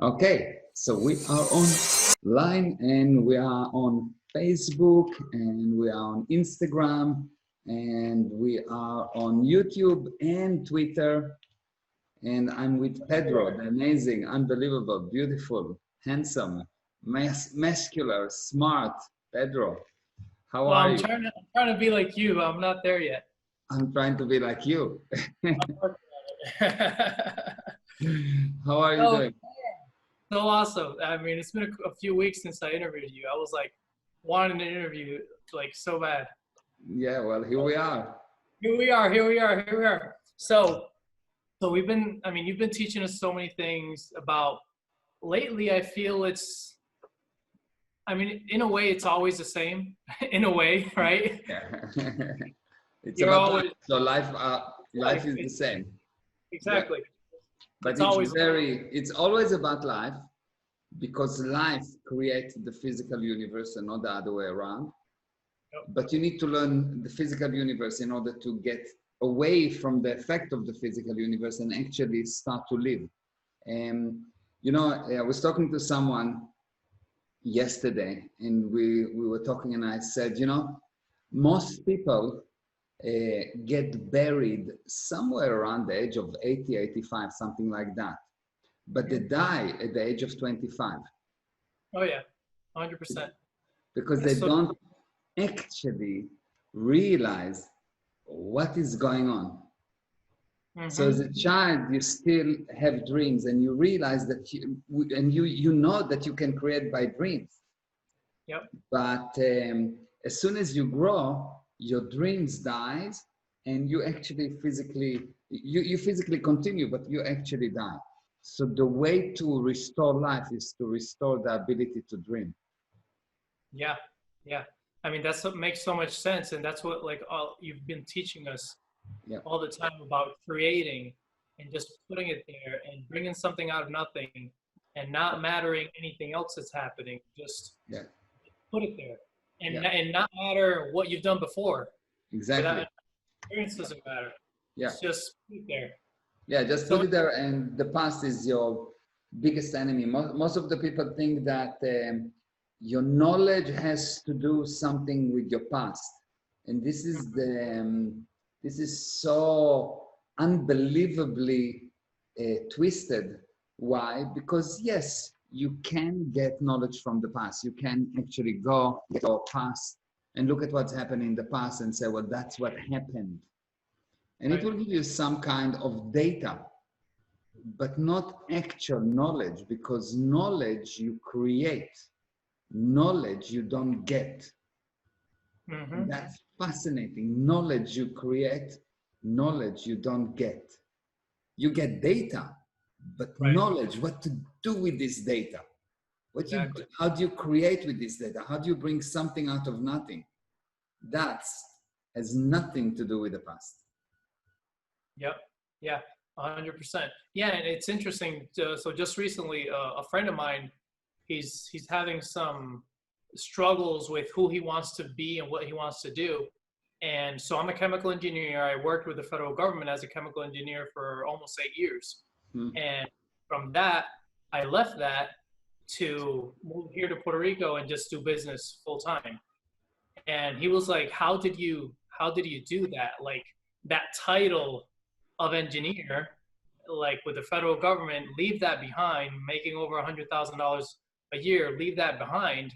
Okay, so we are online and we are on Facebook and we are on Instagram and we are on YouTube and Twitter. And I'm with Pedro, the amazing, unbelievable, beautiful, handsome, muscular, smart Pedro. How Well, are I'm you? trying to be like you, but I'm not there yet. I'm trying to be like you. I'm working on it. How are you Oh, doing? so awesome. I mean, it's been a few weeks since I interviewed you. I was like wanting to interview like so bad. Yeah, well, here we are. Here we are, here we are, here we are. So we've been, I mean, you've been teaching us so many things about lately. I feel I mean, in a way, it's always the same, in a way, right? Yeah. It's You're about life. always, So life like, is the same. Yeah. exactly. But It's always, it's always about life because life creates the physical universe and not the other way around. yep, But you need to learn the physical universe in order to get away from the effect of the physical universe and actually start to live. And, I was talking to someone yesterday and we were talking and I said, most people get buried somewhere around the age of 80, 85, something like that. But they die at the age of 25 oh yeah, 100%. because they That's so, don't actually realize what is going on. So as hmm a child, you still have dreams and you realize that you know that you can create by dreams. yep, But as soon as you grow, your dreams dies and you actually you physically continue, but you actually die. So the way to restore life is to restore the ability to dream. yeah, yeah. I mean, that's what makes so much sense, and that's what like all you've been teaching us Yeah, all the time about creating and just putting it there and bringing something out of nothing and not mattering anything else that's happening. Just yeah, put it there, yeah, and not matter what you've done before. exactly. That experience doesn't matter. Yeah, It's just put it there. yeah, just put So it there and the past is your biggest enemy. Most of the people think that your knowledge has to do something with your past. And this is so unbelievably twisted. Why? Because yes, you can get knowledge from the past. You can actually go to your past and look at what's happened in the past and say, well, that's what happened. And it right, will give you some kind of data, but not actual knowledge, because knowledge you create, knowledge you don't get. And hmm that's fascinating. Knowledge you create, knowledge you don't get. You get data, but right, knowledge, what to do with this data? exactly. How do you create with this data? How do you bring something out of nothing? That has nothing to do with the past. Yep. Yeah. 100%. Yeah, and it's interesting. So just recently, a friend of mine, he's having some struggles with who he wants to be and what he wants to do. And so I'm a chemical engineer. I worked with the federal government as a chemical engineer for almost 8 years. Hmm. And from that, I left that to move here to Puerto Rico and just do business full time. And he was like, how did you do that? Like that title of engineer, like with the federal government, leave that behind, making over $100,000 a year, leave that behind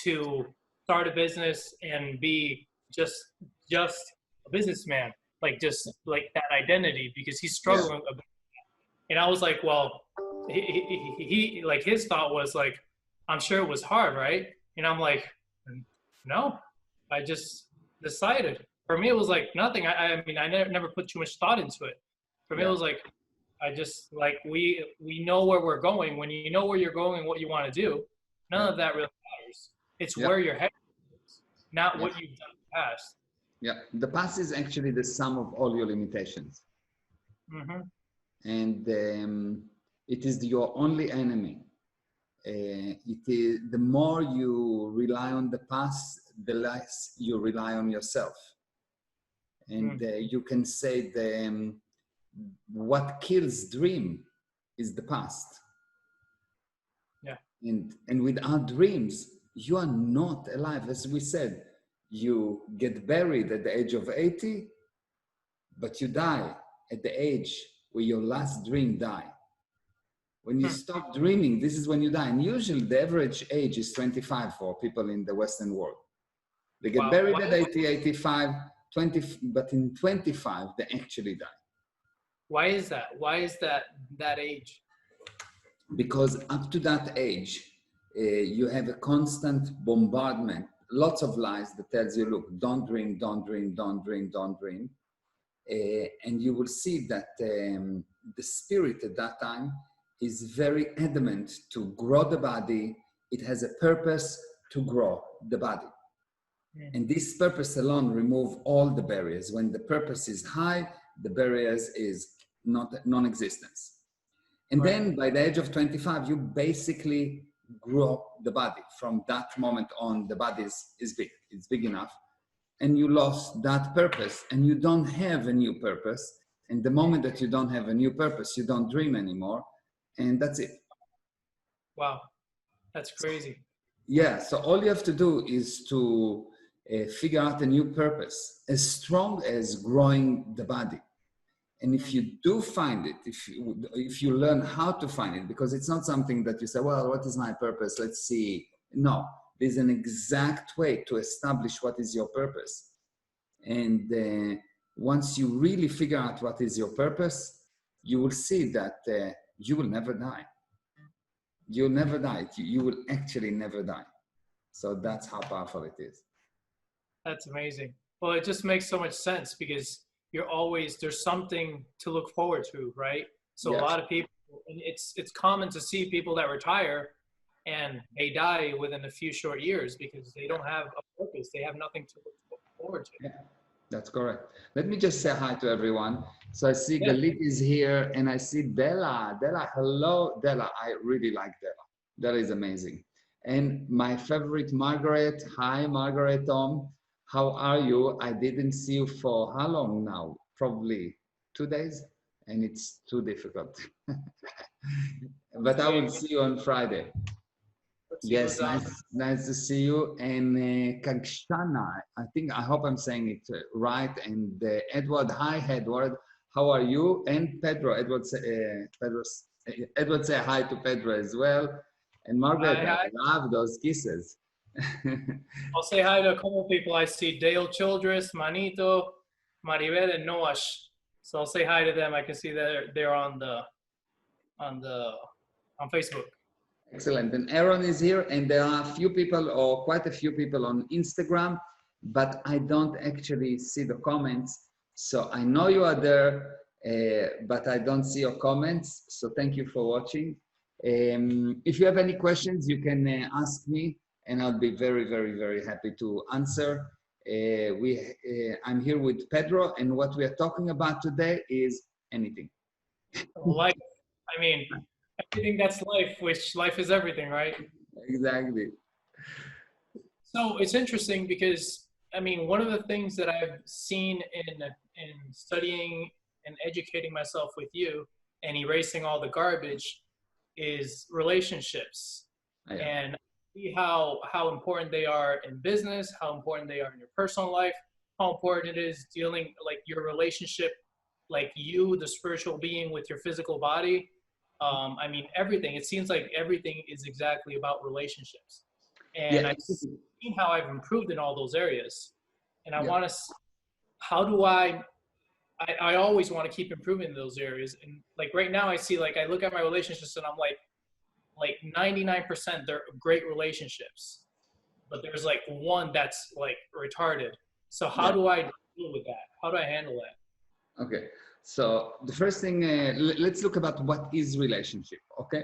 to start a business and be just a businessman, like just like that identity, because he's Yeah. struggling a bit. And I was like, well, he like his thought was like, I'm sure it was hard, right? And I'm like, no, I just decided. For me, it was like nothing. I mean, I never put too much thought into it. For me, it Yeah. was like, I just like we know where we're going. When you know where you're going and what you want to do, none Yeah. of that really matters. It's Yeah. where your head is, not Yeah. what you've done in the past. Yeah. The past is actually the sum of all your limitations. Mm-hmm. And it is your only enemy. It is the more you rely on the past, the less you rely on yourself. And you can say what kills dream is the past. And without dreams, you are not alive. As we said, you get buried at the age of 80, but you die at the age where your last dream died. When you Hmm. stop dreaming, this is when you die. And usually the average age is 25 for people in the Western world. They get Wow. buried at 80, 85, 20, but in 25, they actually die. Why is that? Why is that age? Because up to that age, you have a constant bombardment, lots of lies that tells you, look, don't dream, don't dream, don't dream, don't dream. And you will see that the spirit at that time is very adamant to grow the body. It has a purpose to grow the body. And this purpose alone remove all the barriers. When the purpose is high, the barriers is not non-existence. And then by the age of 25, you basically grow the body. From that moment on, the body is big. It's big enough. And you lost that purpose and you don't have a new purpose. And the moment that you don't have a new purpose, you don't dream anymore. And that's it. Wow. That's crazy. Yeah. So all you have to do is to figure out a new purpose as strong as growing the body. And if you do find it, if you learn how to find it, because it's not something that you say, well, what is my purpose? Let's see. No, there's an exact way to establish what is your purpose. And once you really figure out what is your purpose, you will see that you will never die. You'll never die. You will actually never die. So that's how powerful it is. That's amazing. Well, it just makes so much sense because there's something to look forward to, right? So Yes. a lot of people, and it's common to see people that retire and they die within a few short years because they don't have a purpose. They have nothing to look forward to. Yeah, that's correct. Let me just say hi to everyone. So I see Yeah. Galit is here and I see Della. Della, hello, Della. I really like Della. Della is amazing. And my favorite Margaret. Hi, Margaret Tom. How are you? I didn't see you for how long now? Probably 2 days, and it's too difficult. But I will see you on Friday. Let's see who's Yes, on. nice to see you. And Kakshana, I hope I'm saying it right. And Edward, hi, Edward. How are you? And Pedro, Edward say hi to Pedro as well. And Margaret, Hi. I love those kisses. I'll say hi to a couple of people I see. Dale Childress, Manito, Maribel, and Noash. So I'll say hi to them. I can see that they're on Facebook. Excellent. And Aaron is here, and there are a few people, or quite a few people on Instagram, but I don't actually see the comments. So I know you are there, but I don't see your comments. So thank you for watching. If you have any questions, you can ask me, and I'll be very, very, very happy to answer. I'm here with Pedro, and what we are talking about today is anything. Life. I mean, everything that's life, which life is everything, right? Exactly. So it's interesting because I mean, one of the things that I've seen in studying and educating myself with you and erasing all the garbage is relationships. Yeah. And see how important they are in business, how important they are in your personal life, how important it is dealing like your relationship, like you, the spiritual being, with your physical body. I mean, everything. It seems like everything is exactly about relationships. And Yeah. I've seen how I've improved in all those areas. And I Yeah. want to, how do I always want to keep improving in those areas. And like right now I see, like, I look at my relationships and I'm like 99% they're great relationships, but there's like one that's like retarded. So how do I deal with that? How do I handle that? Okay. So the first thing, let's look about what is relationship. Okay.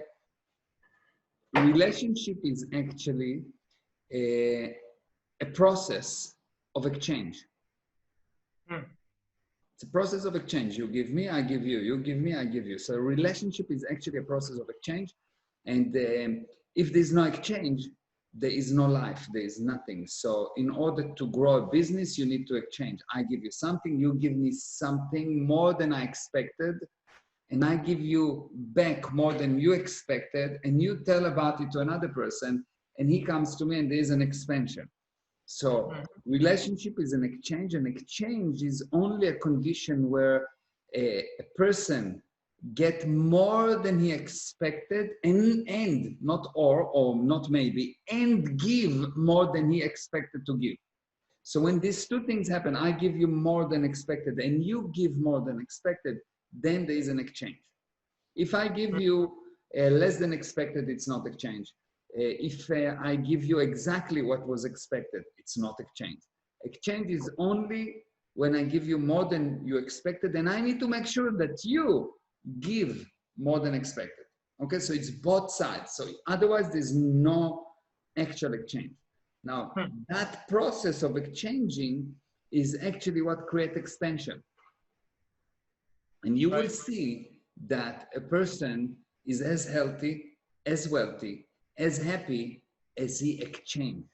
Relationship is actually a process of exchange. It's a process of exchange. You give me, I give you. You give me, I give you. So a relationship is actually a process of exchange. And if there's no exchange, there is no life, there is nothing. So in order to grow a business, you need to exchange. I give you something, you give me something more than I expected. and I give you back more than you expected, and you tell about it to another person, and he comes to me and there is an expansion. So relationship is an exchange, and exchange is only a condition where a person get more than he expected, and not or not maybe, and give more than he expected to give. So when these two things happen, I give you more than expected and you give more than expected, then there is an exchange. If I give you less than expected, it's not exchange. If I give you exactly what was expected, it's not exchange. Exchange is only when I give you more than you expected, and I need to make sure that you give more than expected. Okay, so it's both sides. So otherwise, there's no actual exchange. Now, that process of exchanging is actually what creates expansion. And you will see that a person is as healthy, as wealthy, as happy as he exchanges.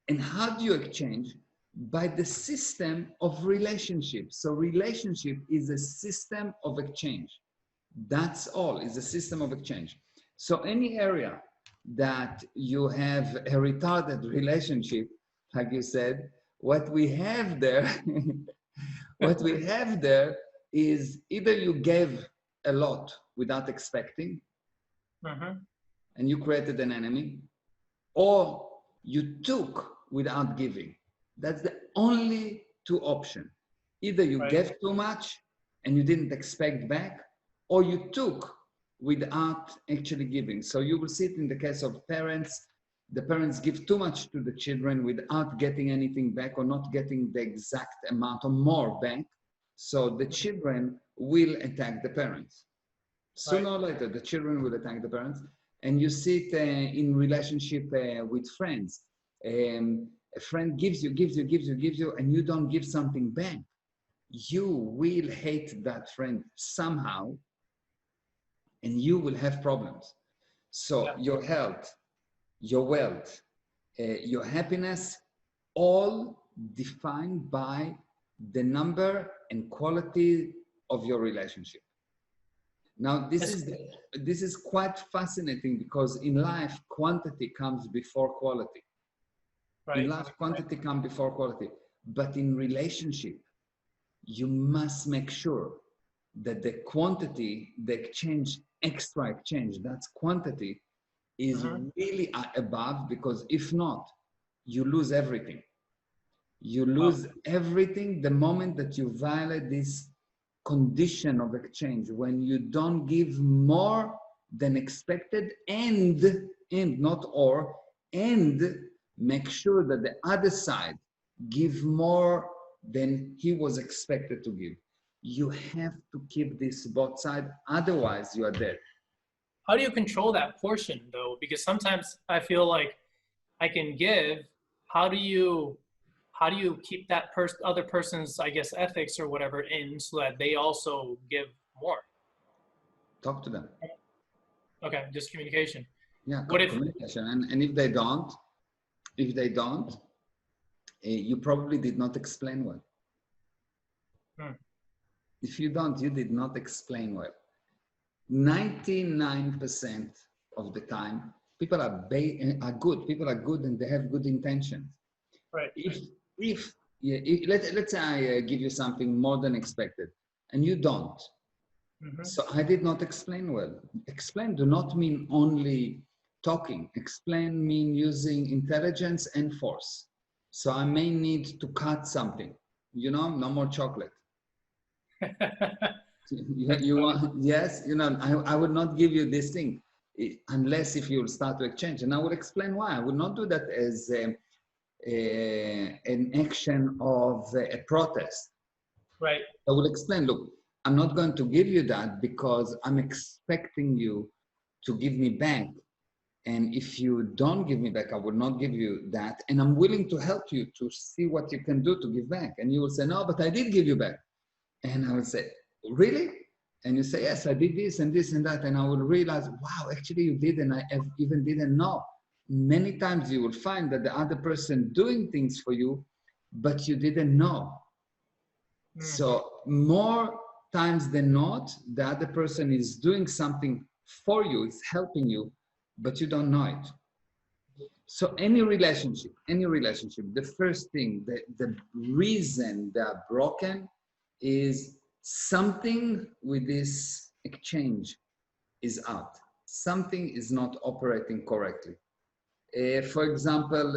And how do you exchange? By the system of relationships. So relationship is a system of exchange. That's all, is a system of exchange. So any area that you have a retarded relationship, like you said, what we have there, what we have there is either you gave a lot without expecting, and you created an enemy, or you took without giving. That's the only two options. Either you gave too much and you didn't expect back, or you took without actually giving. So you will see it in the case of parents. The parents give too much to the children without getting anything back, or not getting the exact amount or more back. So the children will attack the parents. Sooner or later, the children will attack the parents. And you see it in relationship with friends. A friend gives you, and you don't give something back. You will hate that friend somehow, and you will have problems. So your health, your wealth, your happiness, all defined by the number and quality of your relationship. Now, this is quite fascinating, because in life, quantity comes before quality. In life, quantity comes before quality. But in relationship, you must make sure that the quantity, the exchange, extra exchange, that's quantity, is really above, because if not, you lose everything. You lose everything the moment that you violate this condition of exchange, when you don't give more than expected, and not or, and make sure that the other side give more than he was expected to give. You have to keep this both sides, otherwise you are dead. How do you control that portion though? Because sometimes I feel like I can give. How do you keep that other person's, I guess, ethics or whatever in, so that they also give more? Talk to them. Okay, just communication. Yeah, communication. And if they don't, you probably did not explain well. If you don't, you did not explain well. 99% of the time, people are good. People are good and they have good intentions. Let's say I give you something more than expected, and you don't. So I did not explain well. Explain do not mean only talking. Explain mean using intelligence and force. So I may need to cut something. No more chocolate. You want, yes, I would not give you this thing unless if you will start to exchange. And I will explain why. I would not do that as an action of a protest. I will explain, look, I'm not going to give you that because I'm expecting you to give me back. And if you don't give me back, I will not give you that. And I'm willing to help you to see what you can do to give back. And you will say, no, but I did give you back. And I will say, really? And you say, yes, I did this and this and that. And I will realize, wow, actually you did, and I even didn't know. Many times you will find that the other person doing things for you, but you didn't know. So more times than not, the other person is doing something for you, is helping you, but you don't know it. So any relationship, the first thing, the reason they are broken is something with this exchange is out. Something is not operating correctly. For example,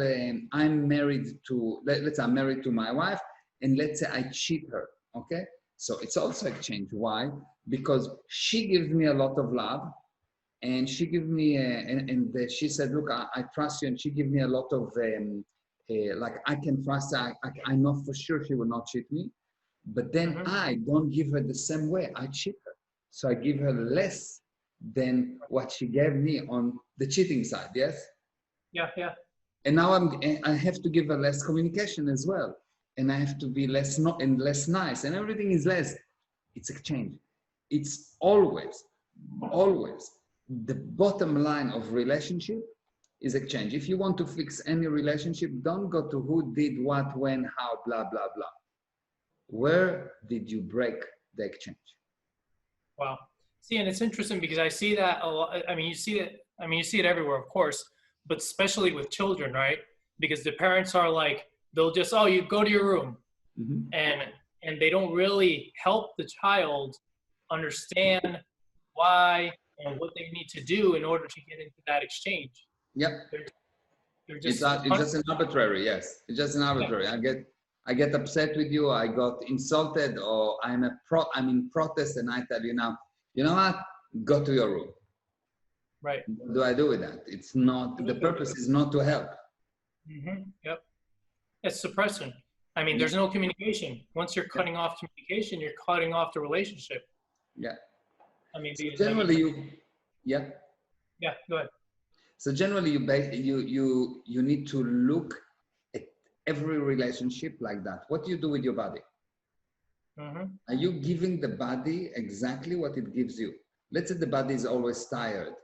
I'm married to, let's say I'm married to my wife, and let's say I cheat her, okay? So it's also exchange. Why? Because she gives me a lot of love, and she gave me she said, look, I trust you, and she gave me a lot of like, I can trust her. I know for sure she will not cheat me, but then I don't give her the same way. I cheat her, so I give her less than what she gave me on the cheating side. Yes. Yeah. And now I have to give her less communication as well, and I have to be less less nice, and everything is less. It's exchange. It's always the bottom line of relationship is exchange. If you want to fix any relationship, don't go to who did what, when, how, blah, blah, blah. Where did you break the exchange? Wow. See, and it's interesting because I see that a lot. I mean, you see it everywhere, of course, but especially with children, right? Because the parents are like, they'll just, oh, you go to your room. Mm-hmm. And they don't really help the child understand why and what they need to do in order to get into that exchange. Yep. They're It's just an arbitrary, yes. It's just an arbitrary. Yeah. I get upset with you, I got insulted, or I'm in protest, and I tell you now, you know what? Go to your room. Right. What do I do with that? It's not, the purpose is not to help. Yep. It's suppression. I mean, there's no communication. Once you're cutting off communication, you're cutting off the relationship. Yeah. I mean, generally Yeah, go ahead. So generally you need to look at every relationship like that. What do you do with your body? Are you giving the body exactly what it gives you? Let's say the body is always tired.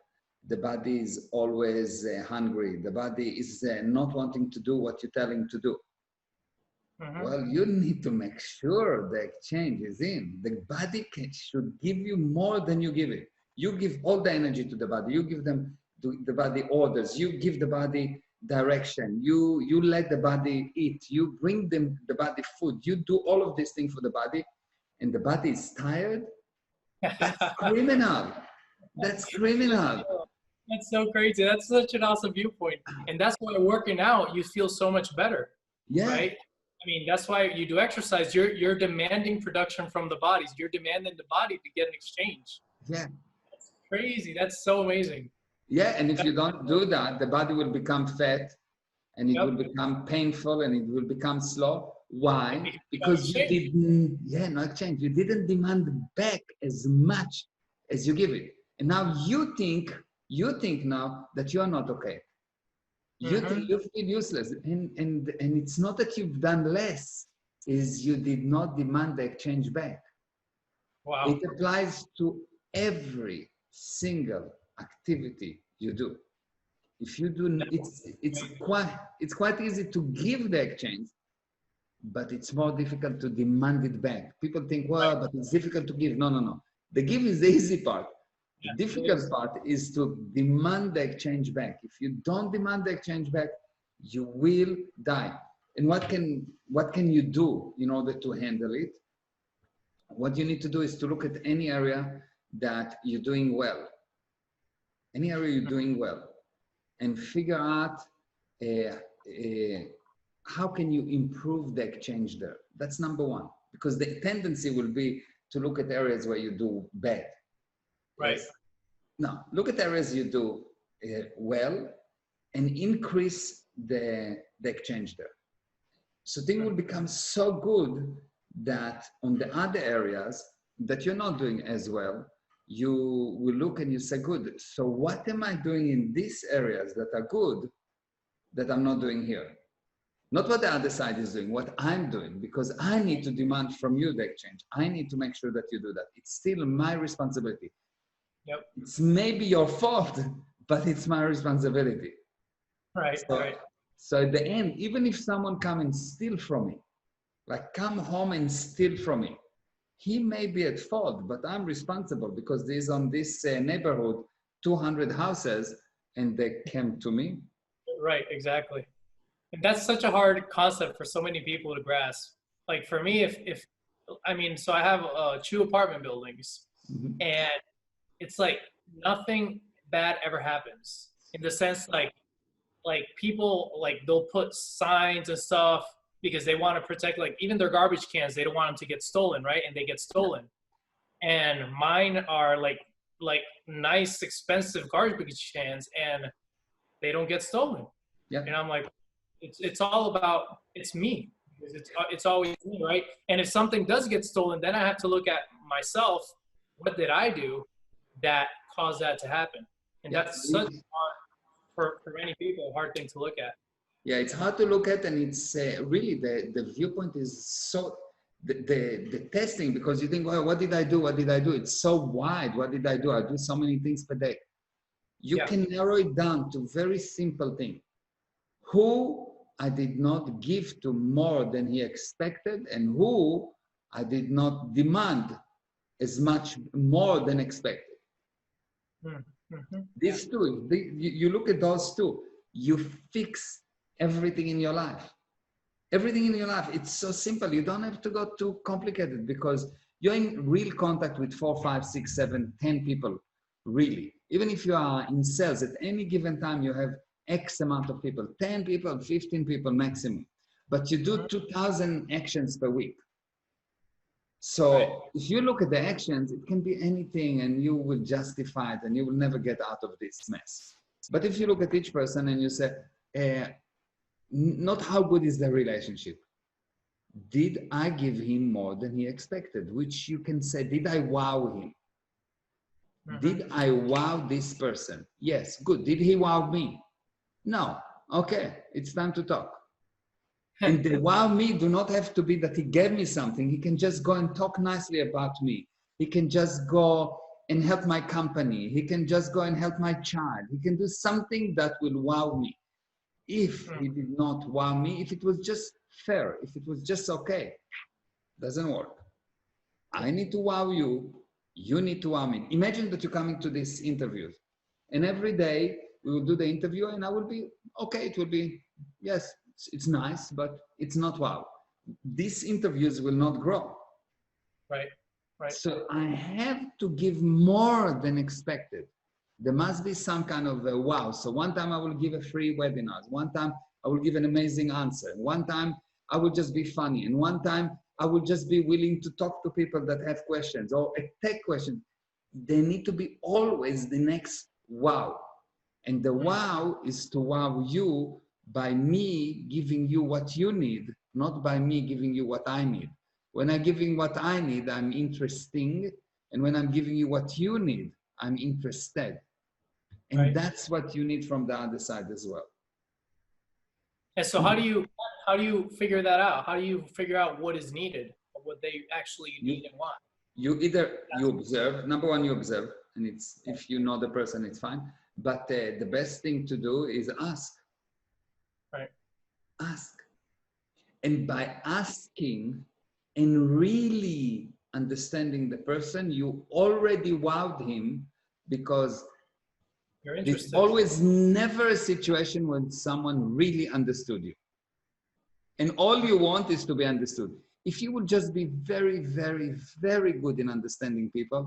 The body is always hungry. The body is not wanting to do what you tell him to do. Well, you need to make sure the exchange is in. The body should give you more than you give it. You give all the energy to the body. You give the body orders. You give the body direction. You let the body eat. You bring the body food. You do all of these things for the body, and the body is tired. That's criminal. That's criminal. That's so crazy. That's such an awesome viewpoint. And that's why working out, you feel so much better. Yeah. Right? I mean, that's why you do exercise. You're demanding production from the bodies. You're demanding the body to get an exchange. Yeah. That's crazy. That's so amazing. Yeah, and if you don't do that, the body will become fat, and it will become painful, and it will become slow. Why? Because you didn't, no exchange. You didn't demand back as much as you give it. And now you think now that you're not okay. You think you feel useless. And it's not that you've done less, is you did not demand the exchange back. Wow. It applies to every single activity you do. If you do, it's quite easy to give the exchange, but it's more difficult to demand it back. People think, well, but it's difficult to give. No. The give is the easy part. The difficult part is to demand the exchange back. If you don't demand the exchange back, you will die. And what can you do in order to handle it? What you need to do is to look at any area that you're doing well. Any area you're doing well, and figure out how can you improve the exchange there. That's number one, because the tendency will be to look at areas where you do bad. Right. Yes? Now, look at areas you do well, and increase the exchange there. So things will become so good that on the other areas that you're not doing as well, you will look and you say, good, so what am I doing in these areas that are good that I'm not doing here? Not what the other side is doing, what I'm doing, because I need to demand from you the exchange. I need to make sure that you do that. It's still my responsibility. Yep. It's maybe your fault, but it's my responsibility. Right. So at the end, even if someone come and steal from me, like come home and steal from me, he may be at fault, but I'm responsible because there's on this neighborhood 200 houses and they came to me. Right, exactly. And that's such a hard concept for so many people to grasp. Like for me, if I mean, so I have two apartment buildings, Mhm. and it's like nothing bad ever happens in the sense like people like they'll put signs and stuff because they want to protect like even their garbage cans, they don't want them to get stolen, right? And they get stolen. And mine are like nice expensive garbage cans and they don't get stolen. Yeah. And I'm like, it's all about it's me. Because it's always me, right? And if something does get stolen, then I have to look at myself. What did I do that caused that to happen? And Yeah. that's such for many people a hard thing to look at. Yeah, it's hard to look at, and it's really the viewpoint is so the testing, because you think, well, what did I do? What did I do? It's so wide. What did I do? I do so many things per day. You Yeah. can narrow it down to very simple thing. Who I did not give to more than he expected, and who I did not demand as much more than expected. Mm-hmm. These two, you look at those two, you fix everything in your life. Everything in your life, it's so simple. You don't have to go too complicated because you're in real contact with 4, 5, 6, 7, 10 people, really. Even if you are in sales, at any given time, you have X amount of people, 10 people, 15 people maximum. But you do 2,000 actions per week. So Right. if you look at the actions, it can be anything and you will justify it and you will never get out of this mess. But if you look at each person and you say, not how good is the relationship, did I give him more than he expected? Which you can say, did I wow him? Did I wow this person? Yes, good. Did he wow me? No. Okay, it's time to talk. And the wow me do not have to be that he gave me something. He can just go and talk nicely about me. He can just go and help my company. He can just go and help my child. He can do something that will wow me. If he did not wow me, if it was just fair, if it was just okay, doesn't work. I need to wow you. You need to wow me. Imagine that you're coming to these interviews, and every day we will do the interview, and I will be okay. It will be, yes, it's nice, but it's not wow. These interviews will not grow. Right. Right. So I have to give more than expected. There must be some kind of a wow. So one time I will give a free webinar. One time I will give an amazing answer. One time I will just be funny. And one time I will just be willing to talk to people that have questions or a tech question. They need to be always the next wow. And the wow is to wow you by me giving you what you need, not by me giving you what I need. When I'm giving what I need, I'm interesting. And when I'm giving you what you need, I'm interested. And Right. that's what you need from the other side as well. And so how do you figure that out? How do you figure out what is needed, or what they actually need and want? You observe. Number one, you observe, and it's if you know the person, it's fine. But the best thing to do is ask. Right. Ask. And by asking and really understanding the person, you already wowed him, because You're there's interested. always never a situation when someone really understood you. And all you want is to be understood. If you would just be very, very, very good in understanding people,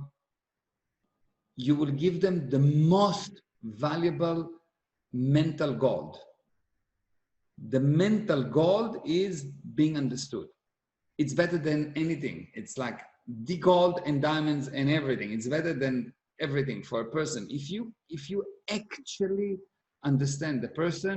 you will give them the most valuable mental gold. The mental gold is being understood. It's better than anything. It's like the gold and diamonds and everything. It's better than everything for a person. If you actually understand the person,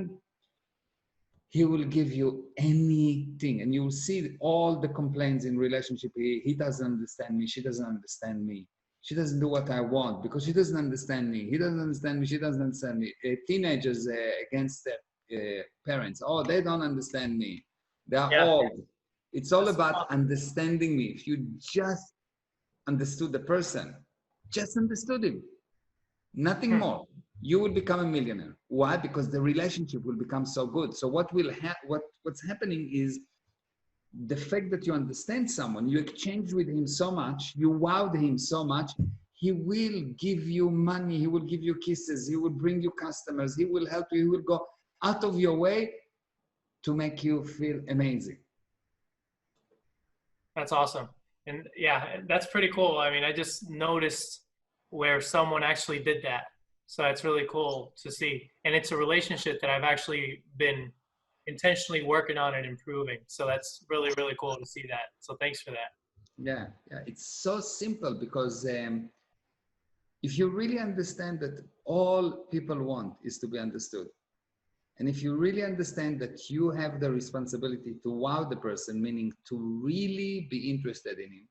he will give you anything, and you will see all the complaints in relationship. He doesn't understand me. She doesn't understand me. She doesn't do what I want because she doesn't understand me. He doesn't understand me. She doesn't understand me. Teenagers against their parents. Oh, they don't understand me. They are old. It's all about understanding me. If you just understood the person, just understood him, nothing more, you will become a millionaire. Why? Because the relationship will become so good. So what's happening is the fact that you understand someone, you exchange with him so much, you wowed him so much, he will give you money, he will give you kisses, he will bring you customers, he will help you, he will go out of your way to make you feel amazing. That's awesome. And yeah, that's pretty cool. I mean, I just noticed where someone actually did that. So it's really cool to see. And it's a relationship that I've actually been intentionally working on and improving. So that's really, really cool to see that. So thanks for that. Yeah, it's so simple because if you really understand that all people want is to be understood, and if you really understand that you have the responsibility to wow the person, meaning to really be interested in him,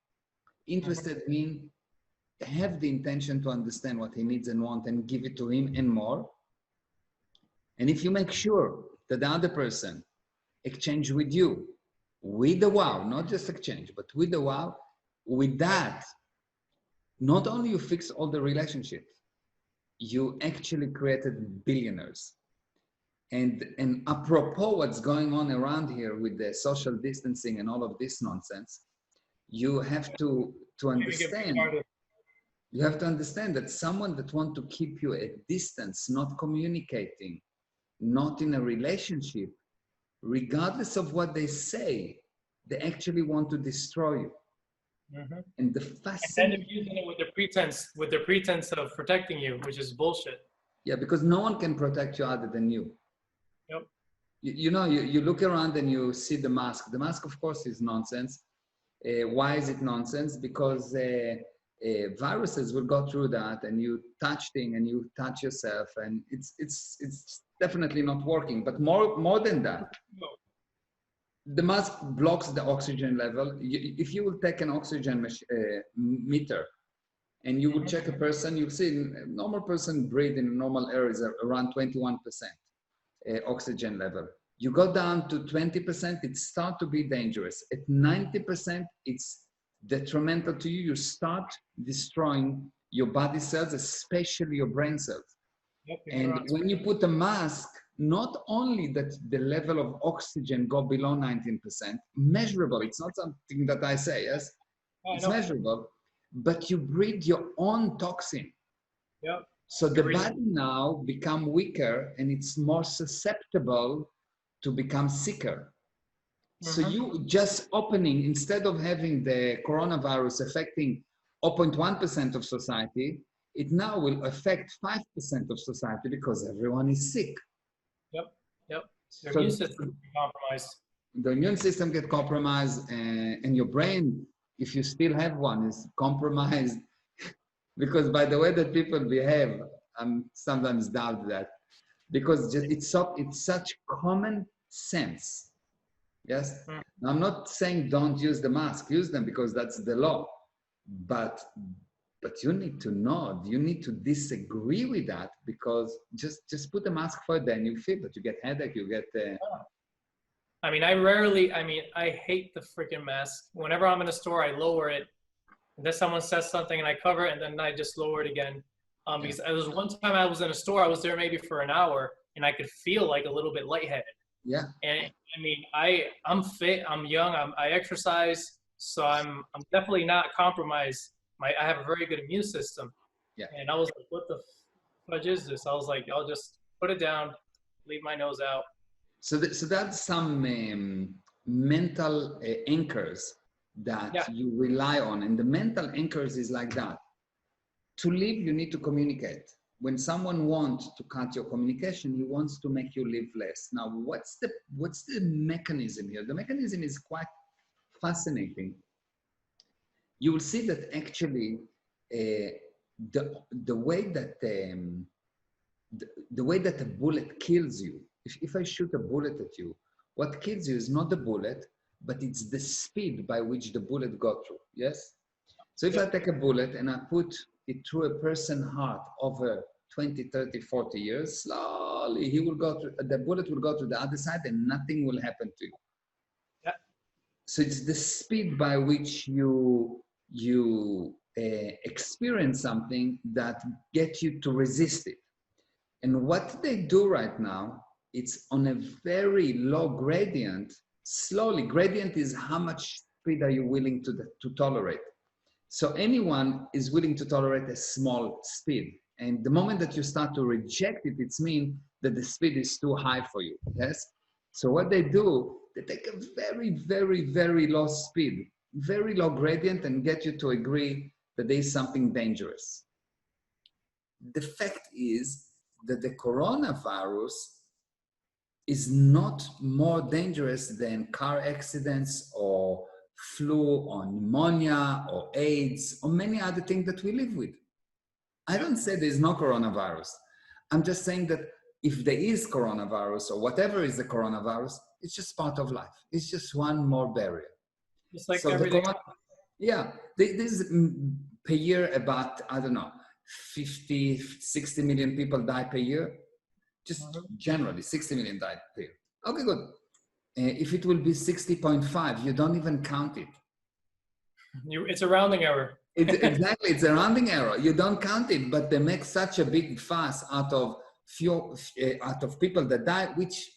interested mean have the intention to understand what he needs and wants and give it to him and more. And if you make sure that the other person exchange with you with the wow, not just exchange, but with the wow, with that, not only you fix all the relationships, you actually created billionaires. And apropos what's going on around here with the social distancing and all of this nonsense, you have to understand, you have to understand that someone that wants to keep you at distance, not communicating, not in a relationship, regardless of what they say, they actually want to destroy you. And the fascinating, and then they're using it with the pretense of protecting you, which is bullshit. yeah, because no one can protect you other than you. Yep. You know, you look around and you see the mask. The mask, of course, is nonsense. Why is it nonsense? Because viruses will go through that, and you touch things and you touch yourself, and it's definitely not working. But more than that, the mask blocks the oxygen level. If you will take an oxygen meter and you will check a person, you'll see a normal person breathe in normal air is around 21% oxygen level. You go down to 20%, it starts to be dangerous. At 90%, it's detrimental to you. You start destroying your body cells, especially your brain cells. Yep, and when you put a mask, not only that the level of oxygen go below 19%, measurable, it's not something that I say, yes, it's measurable, but you breathe your own toxin. Yep. So the body now become weaker and it's more susceptible to become sicker. So you just opening, instead of having the coronavirus affecting 0.1% of society, it now will affect 5% of society because everyone is sick. Yep. Your immune system is compromised. The immune system gets compromised, and your brain, if you still have one, is compromised. Because by the way that people behave, I'm sometimes doubt that. Because it's such common sense. Yes? Now, I'm not saying don't use the mask, use them because that's the law. But you need to know, you need to disagree with that, because just put a mask for a day and you feel that you get headache, you get... I mean, I hate the freaking mask. Whenever I'm in a store, I lower it. And then someone says something and I cover it and then I just lower it again. Because there was one time I was in a store, I was there maybe for an hour and I could feel like a little bit lightheaded. Yeah. And I mean, I'm fit, I'm young, I exercise, so I'm definitely not compromised. I have a very good immune system. Yeah. And I was like, what the fudge is this? I was like, I'll just put it down, leave my nose out. So that's some mental anchors that you rely on. And the mental anchors is like that. To live, you need to communicate. When someone wants to cut your communication, he wants to make you live less. Now, what's the mechanism here? The mechanism is quite fascinating. You will see that actually the way that a bullet kills you. If I shoot a bullet at you, what kills you is not the bullet, but it's the speed by which the bullet got through. Yes. So if I take a bullet and I put it through a person's heart over 20, 30, 40 years, slowly the bullet will go to the other side and nothing will happen to you. Yeah. So it's the speed by which you experience something that gets you to resist it. And what they do right now, it's on a very low gradient, slowly. Gradient is how much speed are you willing to tolerate. So anyone is willing to tolerate a small speed. And the moment that you start to reject it, it's mean that the speed is too high for you, yes? So what they do, they take a very, very, very low speed, very low gradient and get you to agree that there is something dangerous. The fact is that the coronavirus is not more dangerous than car accidents or flu or pneumonia or AIDS or many other things that we live with. I don't say there's no coronavirus. I'm just saying that if there is coronavirus or whatever is the coronavirus, it's just part of life. It's just one more barrier. Just like So everything. Yeah, there's per year about, I don't know, 50, 60 million people die per year. Just generally, 60 million die per year. Okay, good. If it will be 60.5, you don't even count it. It's a rounding error. Exactly, it's a rounding error. You don't count it, but they make such a big fuss out of people that die, which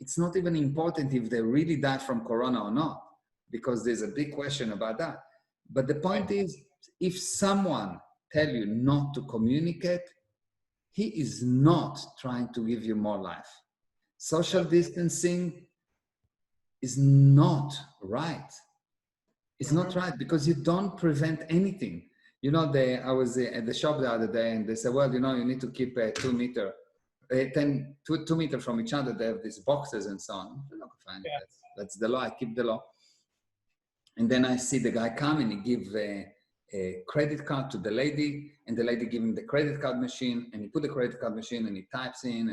it's not even important if they really die from corona or not, because there's a big question about that. But the point is, if someone tell you not to communicate, he is not trying to give you more life. Social distancing is not right. It's not right because you don't prevent anything. You know, I was at the shop the other day and they said, well, you know, you need to keep 2 meters from each other. They have these boxes and so on. Look, fine, that's the law. I keep the law. And then I see the guy come and he give a credit card to the lady, and the lady give him the credit card machine, and he put the credit card machine and he types in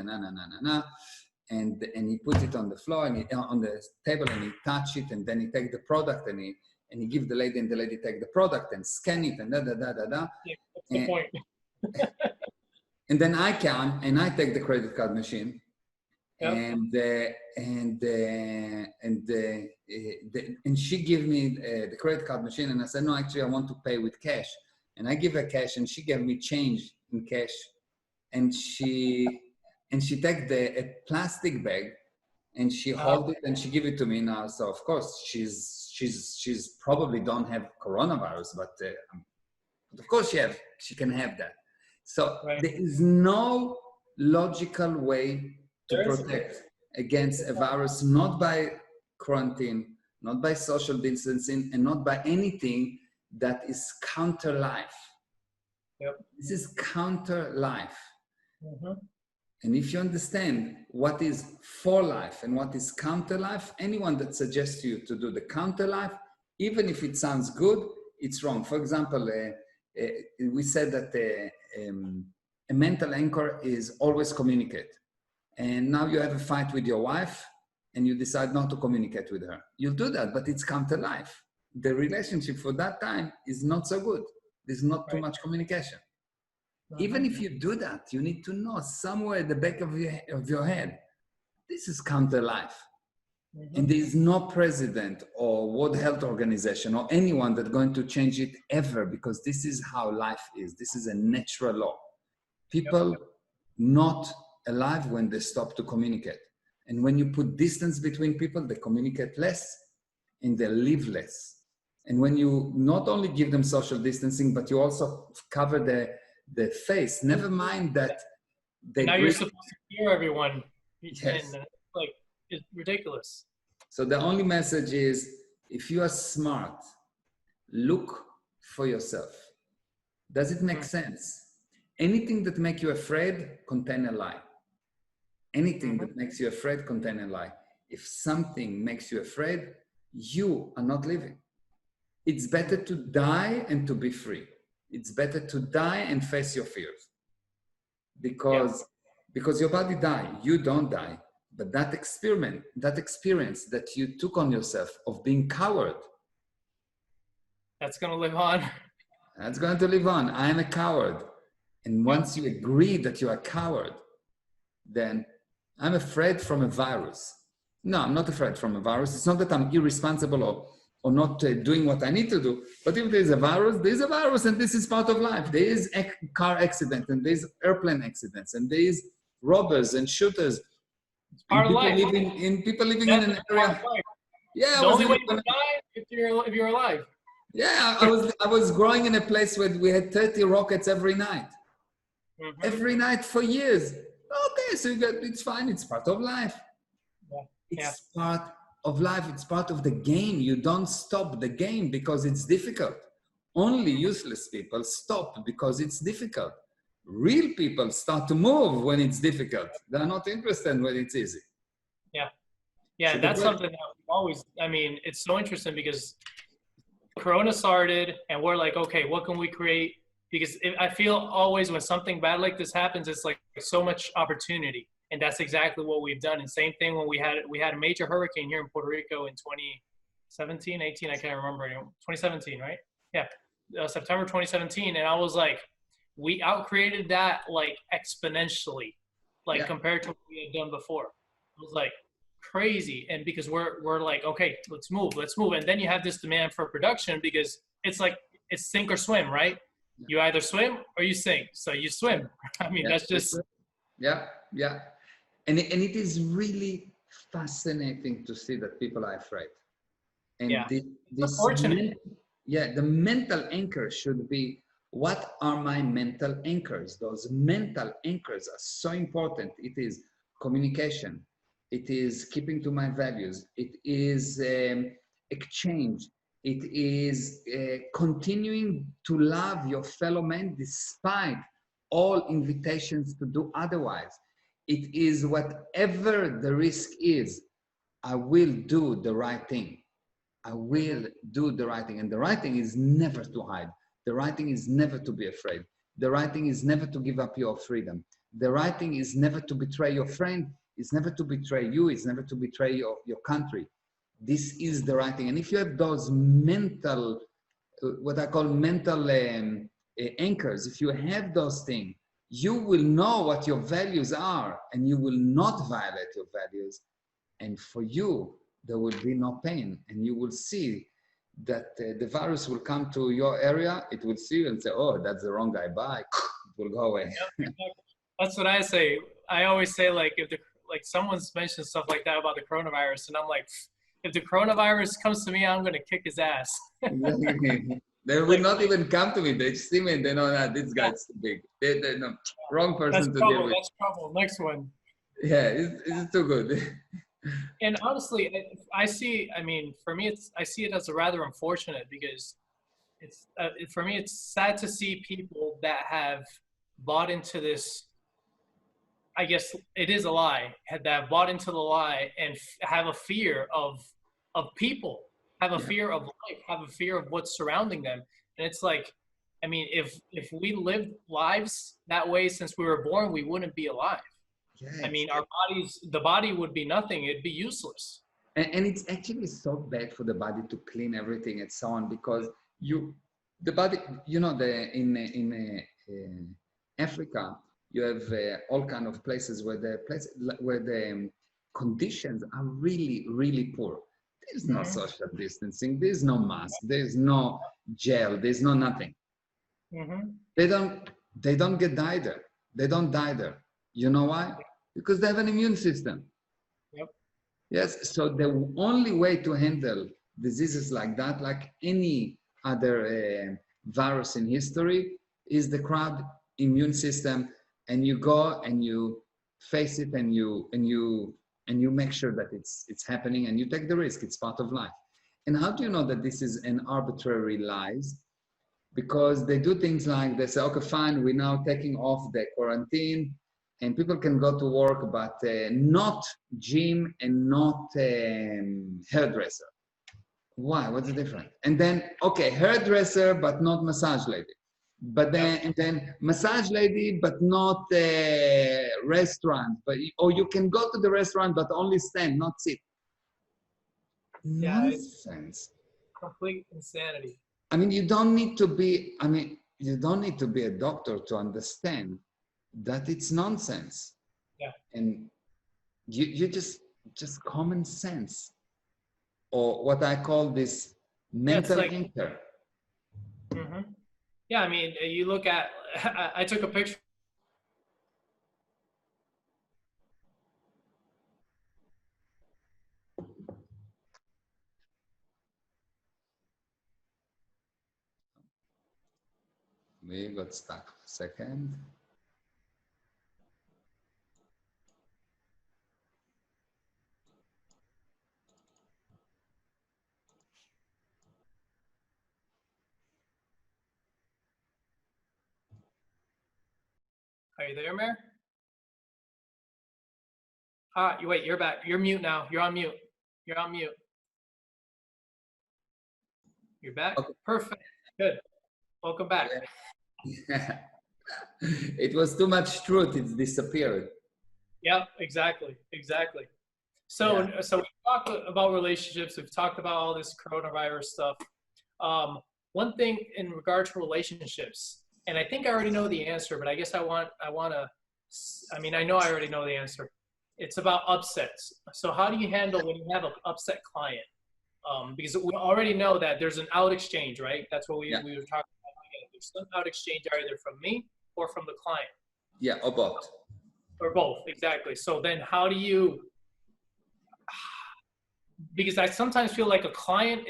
and he puts it on the floor and on the table and he touch it, and then he take the product and he give the lady, and the lady take the product and scan it and Yeah, that's the point. And then I come and I take the credit card machine, and she give me the credit card machine, and I said, no, actually I want to pay with cash, and I give her cash, and she gave me change in cash, and she take a plastic bag and she hold it and she give it to me now. So of course she's probably don't have coronavirus, but of course she can have that. So there is no logical way to protect against a virus, not by quarantine, not by social distancing, and not by anything that is counter life. This is counter life. And if you understand what is for life and what is counter life, anyone that suggests to you to do the counter life, even if it sounds good, it's wrong. For example, we said that a mental anchor is always communicate. And now you have a fight with your wife and you decide not to communicate with her. You'll do that, but it's counter life. The relationship for that time is not so good. There's not too much communication. Even if you do that, you need to know somewhere at the back of your head, this is counter life. And there is no president or World Health Organization or anyone that's going to change it ever, because this is how life is. This is a natural law. People not alive when they stop to communicate. And when you put distance between people, they communicate less and they live less. And when you not only give them social distancing, but you also cover the face, never mind that they now you're supposed to hear everyone. Yes. And like, it's ridiculous. So the only message is, if you are smart, look for yourself. Does it make sense? Anything that makes you afraid, contain a lie. Anything that makes you afraid, contain a lie. If something makes you afraid, you are not living. It's better to die and to be free. It's better to die and face your fears. Because your body dies, you don't die. But that experience that you took on yourself of being coward, that's going to live on. That's going to live on. I am a coward. And once you agree that you are a coward, then I'm afraid from a virus. No, I'm not afraid from a virus. It's not that I'm irresponsible or not doing what I need to do. But if there's a virus, and this is part of life. There is a car accident, and there's airplane accidents, and there is robbers and shooters. And people living in an area. Yeah, I The was only way living. you would die if you're alive. Yeah, I was growing in a place where we had 30 rockets every night. Hmm. Every night for years. Okay, so it's fine. It's part of life. Yeah. Yeah. It's part of life. It's part of the game. You don't stop the game because it's difficult. Only useless people stop because it's difficult. Real people start to move when it's difficult. They're not interested when it's easy. Yeah. Yeah. So And the that's question, something that we always, I mean, it's so interesting because Corona started and we're like, okay, what can we create? Because I feel always when something bad like this happens, it's like so much opportunity. And that's exactly what we've done. And same thing when we had a major hurricane here in Puerto Rico in 2017, 18, I can't remember. 2017, right? Yeah. September 2017. And I was like, we outcreated that like exponentially, like yeah, compared to what we had done before. It was like crazy. And because we're like, okay, let's move. And then you have this demand for production because it's like it's sink or swim, right? You either swim or you sink. So you swim. I mean, yeah, that's just yeah, yeah. And it is really fascinating to see that people are afraid. And yeah. this Unfortunate. yeah, the mental anchor should be, what are my mental anchors? Those mental anchors are so important. It is communication. It is keeping to my values. It is exchange. It is continuing to love your fellow man despite all invitations to do otherwise. It is whatever the risk is, I will do the right thing. I Hmm. will do the right thing. And the right thing is never to hide. The right thing is never to be afraid. The right thing is never to give up your freedom. The right thing is never to betray your friend. It's never to betray you. It's never to betray your country. This is the right thing. And if you have those mental, what I call mental anchors, if you have those things, you will know what your values are and you will not violate your values. And for you, there will be no pain. And you will see that the virus will come to your area, it will see you and say, oh, that's the wrong guy, bye. It will go away. Yep, exactly. That's what I say. I always say like if the like someone's mentioned stuff like that about the coronavirus, and I'm like, if the coronavirus comes to me, I'm gonna kick his ass. Exactly. They will Like, not even come to me. They see me and they know that this yeah, guy's too big. They know, wrong that's person to deal trouble. with. That's trouble. Next one. Yeah, it's too good. And honestly, I see. I mean, for me, I see it as a rather unfortunate because for me, it's sad to see people that have bought into this. I guess it is a lie that have bought into the lie and have a fear of people, have a Yeah, fear of life, have a fear of what's surrounding them. And it's like, I mean, if we lived lives that way since we were born, we wouldn't be alive. yeah, I mean, our bodies, the body would be nothing. It'd be useless. and it's actually so bad for the body to clean everything and so on because the body, in Africa, you have all kind of places where the conditions are really really poor. There's no Hmm. social distancing. There's no mask. There's no gel. There's no nothing. Hmm. They don't they don't get die there. They don't die there. You know why? Because they have an immune system. Yep. Yes, so the only way to handle diseases like that, like any other virus in history, is the crowd immune system, and you go and you face it, and you make sure that it's happening, and you take the risk. It's part of life. And how do you know that this is an arbitrary lies? Because they do things like they say, okay, fine, we're now taking off the quarantine and people can go to work, but not gym and not hairdresser. Why? What's the difference? And then, okay, hairdresser, but not massage lady. But Yep. then, and then massage lady, but not restaurant. But or you can go to the restaurant, but only stand, not sit. Yeah, it's Nonsense. complete insanity. I mean, you don't need to be a doctor to understand that it's nonsense. Yeah. And you just common sense, or what I call this Yeah, it's mental like, anchor. hmm, yeah, I mean, you look at, I took a picture We got stuck for a second. Are you there, Meir? Wait, you're back. You're mute now. You're on mute. You're on mute. You're back? Okay. Perfect. Good. Welcome back. It was too much truth. It's disappeared. Yep, exactly. Exactly. So, so we talked about relationships. We've talked about all this coronavirus stuff. One thing in regard to relationships, and I think I already know the answer, but I guess I know I already know the answer. It's about upsets. So how do you handle when you have an upset client? Because we already know that there's an out exchange, right? That's what we were talking about. There's some out exchange either from me or from the client. Yeah, or both. Or both, exactly. So then how do you, because I sometimes feel like a client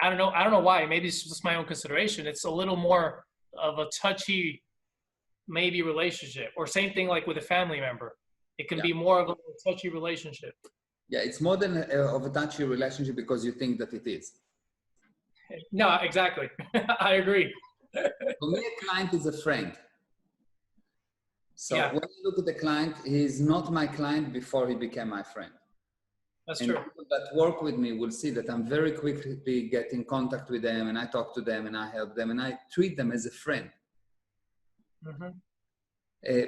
I don't know why, maybe it's just my own consideration. It's a little more of a touchy, maybe relationship, or same thing like with a family member. It can be more of a touchy relationship. Yeah, it's more than of a touchy relationship because you think that it is. No, exactly. I agree. For me, a client is a friend. So Yeah. when you look at the client, he's not my client before he became my friend. That's and true. people that work with me will see that I'm very quickly get in contact with them, and I talk to them and I help them and I treat them as a friend. Mm-hmm.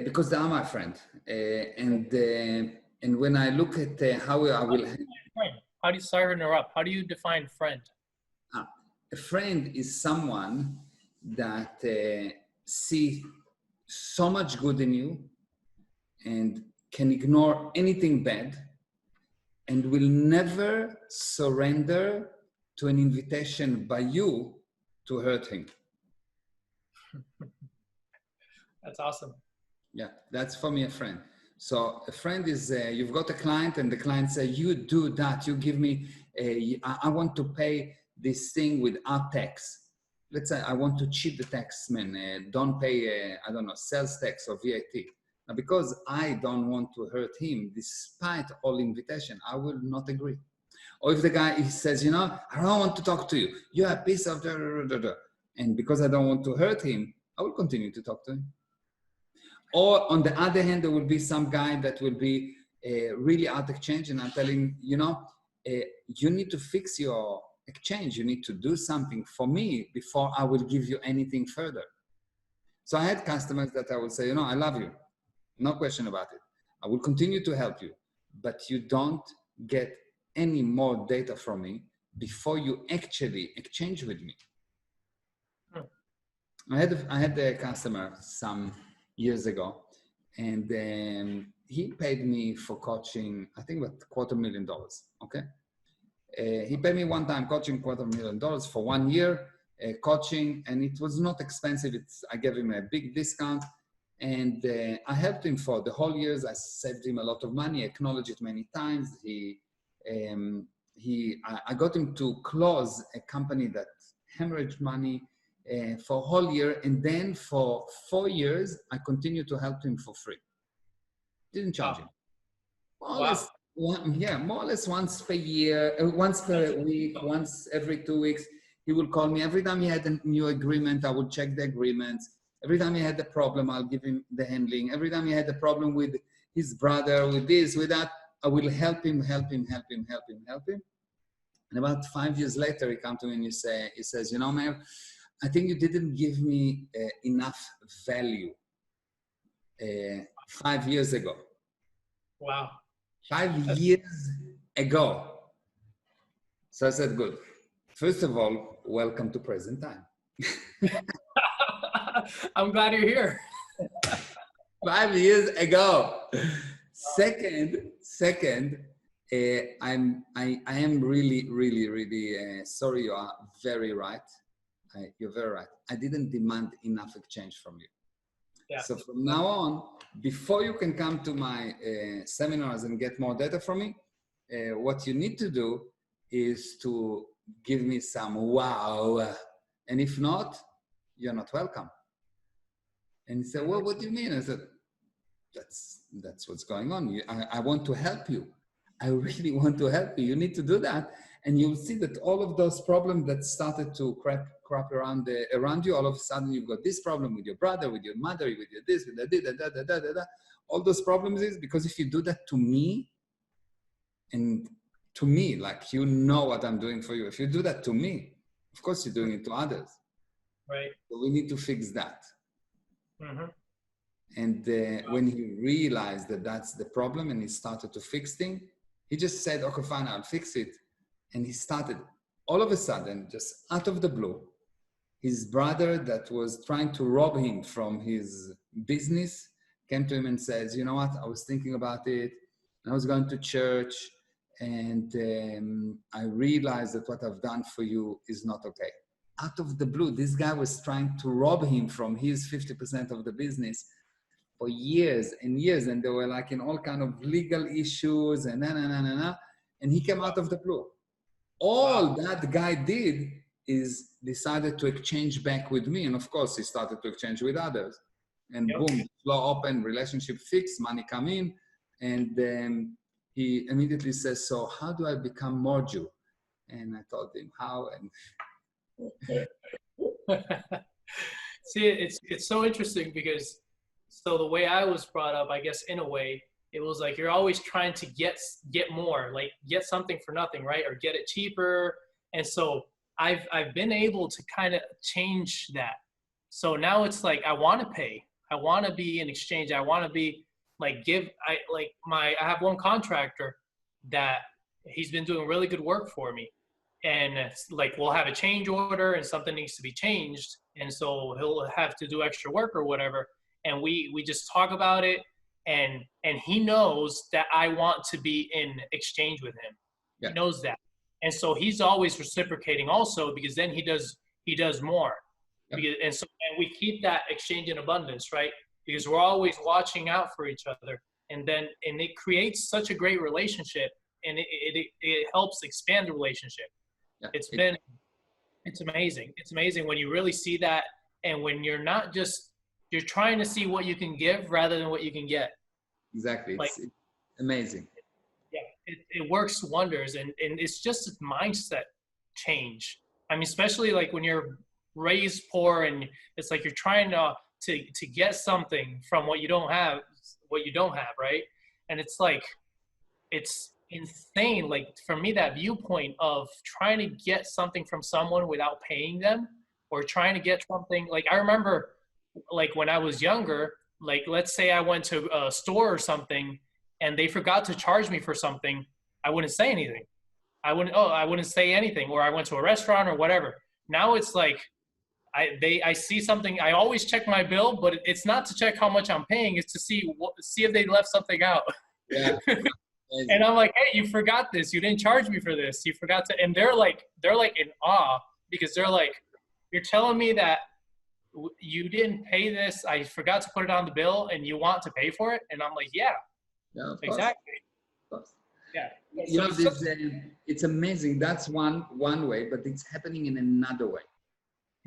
Because they are my friend. And when I look at how I will... How do you, sorry to interrupt, how do you define friend? A friend is someone that see so much good in you and can ignore anything bad and will never surrender to an invitation by you to hurt him. That's awesome. Yeah, that's for me a friend. So a friend is, you've got a client and the client say, you do that, you give me, I want to pay this thing without tax. Let's say I want to cheat the taxman, don't pay, I don't know, sales tax or VAT. Now, because I don't want to hurt him, despite all invitation, I will not agree. Or if the guy he says, you know, I don't want to talk to you, you're a piece of da, da, da, da. And because I don't want to hurt him, I will continue to talk to him. Or on the other hand, there will be some guy that will be really out of exchange, and I'm telling you know, you need to fix your exchange. You need to do something for me before I will give you anything further. So I had customers that I would say, you know, I love you, no question about it. I will continue to help you, but you don't get any more data from me before you actually exchange with me. I had a customer some years ago, and he paid me for coaching, I think about $250,000, okay? He paid me one time coaching $250,000 for 1 year coaching, and it was not expensive. I gave him a big discount, and I helped him for the whole years. I saved him a lot of money, acknowledged it many times. I got him to close a company that hemorrhaged money for a whole year, and then for 4 years, I continued to help him for free. Didn't charge him. More or less once per year, once per week, once every 2 weeks, he will call me. Every time he had a new agreement, I would check the agreements. Every time he had a problem, I'll give him the handling. Every time he had a problem with his brother, with this, with that, I will help him. And about 5 years later, he comes to me and he says, you know, Meir, I think you didn't give me enough value 5 years ago. Wow. 5 years ago. So I said, good. First of all, welcome to present time. I'm glad you're here. 5 years ago. Second, I am really sorry. You are very right. You're very right. I didn't demand enough exchange from you. Yeah. So from now on, before you can come to my seminars and get more data from me, what you need to do is to give me some wow. And if not, you're not welcome. And he said, well, what do you mean? I said, that's what's going on. I want to help you. I really want to help you. You need to do that. And you'll see that all of those problems that started to crap around you, all of a sudden you've got this problem with your brother, with your mother, with your this, with that, all those problems is because if you do that to me, and to me, like, you know what I'm doing for you. If you do that to me, of course you're doing it to others. Right. So we need to fix that. Mm-hmm. And when he realized that that's the problem and he started to fix things, he just said, okay, fine, I'll fix it. And he started, all of a sudden, just out of the blue, his brother that was trying to rob him from his business came to him and says, you know what, I was thinking about it. I was going to church and I realized that what I've done for you is not okay. Out of the blue, this guy was trying to rob him from his 50% of the business for years and years. And they were like in all kind of legal issues and and he came out of the blue. All that guy did is decided to exchange back with me. And of course, he started to exchange with others. And boom, floor open, relationship fixed, money come in. And he immediately says, so how do I become more Jew? And I told him how. And see, it's so interesting because so the way I was brought up, I guess in a way, it was like you're always trying to get more, like get something for nothing, right? Or get it cheaper. And so I've been able to kind of change that. So now it's like I want to pay. I want to be in exchange. I want to be like I have one contractor that he's been doing really good work for me. And it's like we'll have a change order and something needs to be changed. And so he'll have to do extra work or whatever. And we just talk about it. And he knows that I want to be in exchange with him. Yeah. He knows that. And so he's always reciprocating also because then he does more. Yeah. And we keep that exchange in abundance, right? Because we're always watching out for each other. And it creates such a great relationship and it helps expand the relationship. Yeah. It's amazing. It's amazing when you really see that and when you're not just you're trying to see what you can give rather than what you can get. Exactly. It's amazing. Yeah, it works wonders. And it's just a mindset change. I mean, especially like when you're raised poor and it's like you're trying to get something from what you don't have, right? And it's like, it's insane. Like for me, that viewpoint of trying to get something from someone without paying them or trying to get something, like I remember like when I was younger, like let's say I went to a store or something and they forgot to charge me for something, I wouldn't say anything. I wouldn't say anything. Or I went to a restaurant or whatever. Now it's like I see something, I always check my bill, but it's not to check how much I'm paying, it's to see if they left something out. Yeah. And I'm like, hey, you forgot this. You didn't charge me for this. You forgot to, and they're like in awe because they're like, you're telling me that you didn't pay this, I forgot to put it on the bill and you want to pay for it? And I'm like, yeah, exactly. Yeah. You know, it's amazing. That's one way, but it's happening in another way.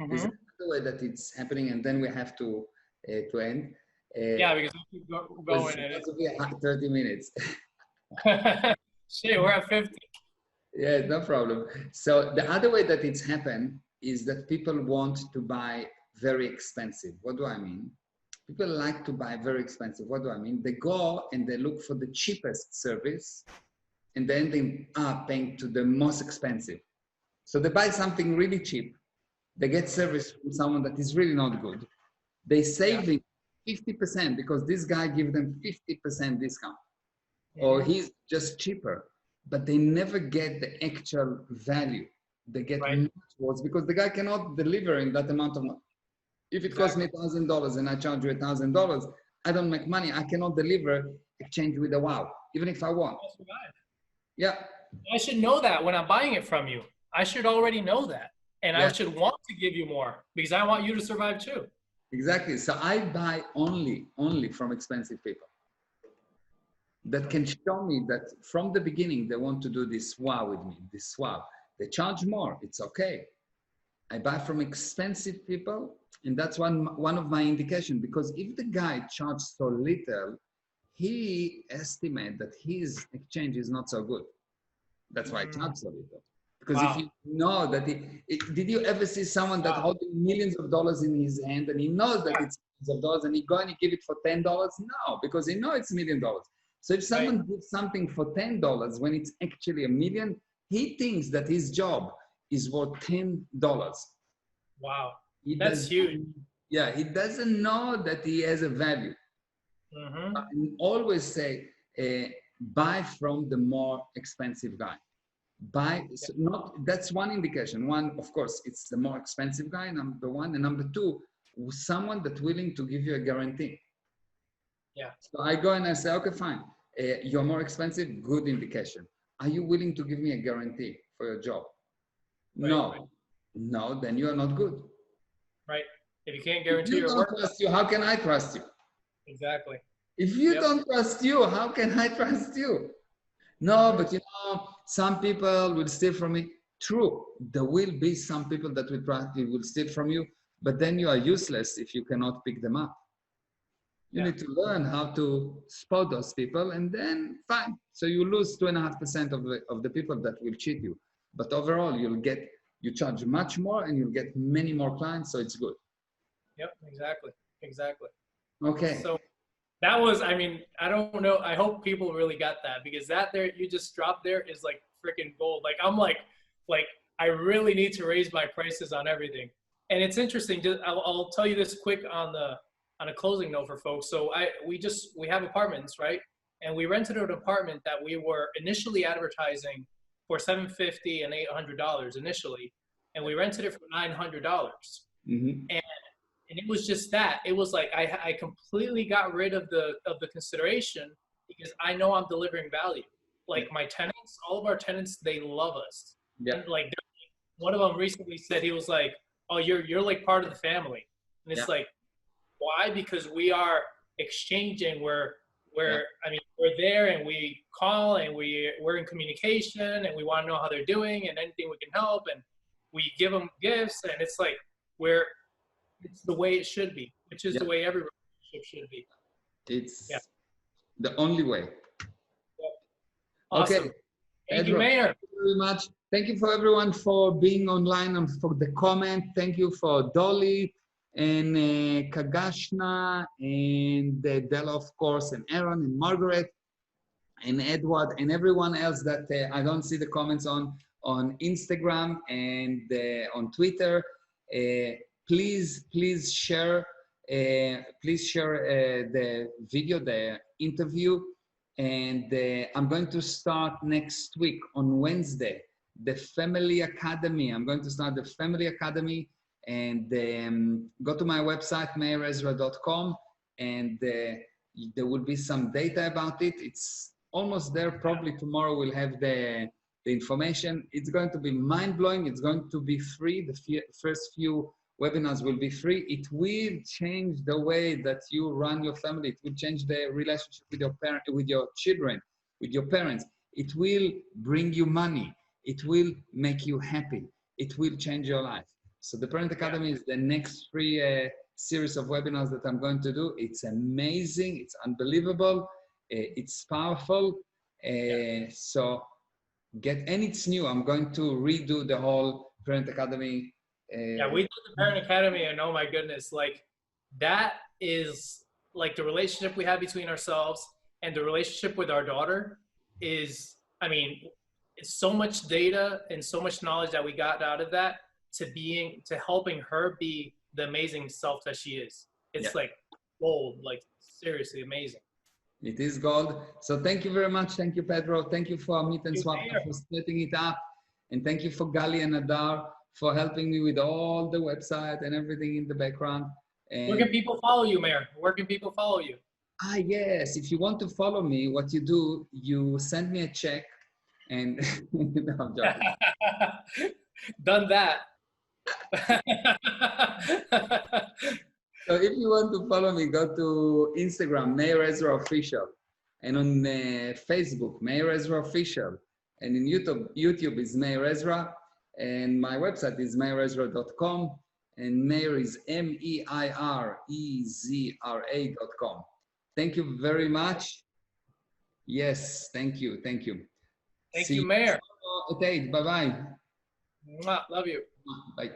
Mm-hmm. There's another way that it's happening, and then we have to end. Yeah, because we keep going. It's going to be 30 minutes. Shit, we're at 50. Yeah, no problem. So the other way that it's happened is that people want to buy very expensive. What do I mean? People like to buy very expensive. What do I mean? They go and they look for the cheapest service and then they are paying to the most expensive. So they buy something really cheap. They get service from someone that is really not good. They save 50% because this guy gives them 50% discount. Or he's just cheaper, but they never get the actual value. They get much worse because the guy cannot deliver in that amount of money. If it costs me $1,000 and I charge you $1,000, I don't make money. I cannot deliver exchange with a wow, even if I want. Yeah. I should know that when I'm buying it from you. I should already know that. And I should want to give you more because I want you to survive too. Exactly. So I buy only from expensive people that can show me that from the beginning, they want to do this wow with me, this wow. They charge more, it's okay. I buy from expensive people And that's one of my indication, because if the guy charged so little, he estimates that his exchange is not so good. That's why he charged so little. Because if you know that did you ever see someone that holding millions of dollars in his hand and he knows that it's millions of dollars and he go and he give it for $10? No, because he knows it's $1 million. So if someone gives something for $10 when it's actually $1 million, he thinks that his job is worth $10. Wow, that's huge. Yeah, he doesn't know that he has a value. I always say, buy from the more expensive guy. That's one indication. One, of course, it's the more expensive guy, number one, and number two, someone that's willing to give you a guarantee. Yeah. So I go and I say, okay, fine. You're more expensive, good indication. Are you willing to give me a guarantee for your job? No. No, then you are not good. Right. If you can't guarantee your work, trust you, how can I trust you? Exactly. If you don't trust you, how can I trust you? No, but you know, some people will steal from me. True, there will be some people that will steal from you, but then you are useless if you cannot pick them up. You need to learn how to spot those people, and then fine. So you lose 2.5% of the people that will cheat you. But overall, you charge much more and you'll get many more clients, so it's good. Yep, exactly. Okay. So that was, I mean, I don't know. I hope people really got that, because that there you just dropped there is like freaking gold. Like I'm like I really need to raise my prices on everything. And it's interesting. I'll tell you this quick on a closing note for folks. So we have apartments, right? And we rented an apartment that we were initially advertising for $750 and $800 initially, and we rented it for $900. And it was just that. It was like I completely got rid of the consideration, because I know I'm delivering value. Like my tenants, all of our tenants, they love us. Yeah. And like one of them recently said, he was like, "Oh, you're like part of the family." And it's like, why? Because we are exchanging. I mean, we're there and we call and we're in communication and we want to know how they're doing and anything we can help, and we give them gifts, and it's like it's the way it should be, which is the way every relationship should be. It's the only way. Awesome. Okay. Thank you, Meir. Thank you very much. Thank you for everyone for being online and for the comment. Thank you for Dolly and Kagashna and Della, of course, and Aaron and Margaret and Edward and everyone else that I don't see the comments on Instagram and on Twitter. Please share the video, the interview, and I'm going to start next week on Wednesday the Family Academy. I'm going to start the Family Academy, and go to my website meirezra.com, and there will be some data about it. It's almost there. Probably tomorrow we'll have the information. It's going to be mind-blowing. It's going to be free. The first few webinars will be free. It will change the way that you run your family. It will change the relationship with your parent, with your children, with your parents. It will bring you money. It will make you happy. It will change your life. So the Parent Academy is the next free series of webinars that I'm going to do. It's amazing. It's unbelievable. It's powerful. So and it's new. I'm going to redo the whole Parent Academy. We did the Parent Academy, and oh my goodness, like that is like the relationship we have between ourselves and the relationship with our daughter is, I mean, it's so much data and so much knowledge that we got out of that to helping her be the amazing self that she is. It's like gold, like seriously amazing. It is gold. So thank you very much. Thank you, Pedro. Thank you for Meet and Swap for setting it up. And thank you for Gali and Adar for helping me with all the website and everything in the background. And where can people follow you, Meir? Where can people follow you? Yes. If you want to follow me, what you do, you send me a check and no, I'm joking. Done that. So if you want to follow me, go to Instagram, Meir Ezra Official, and on Facebook, Meir Ezra Official, and in YouTube is Meir Ezra, and my website is meirezra.com. and Meir is MEIREZRA.com. Thank you very much. Yes, thank you. Thank you. Thank See you, you. Meir. Okay, bye-bye. Mwah, love you. Bye.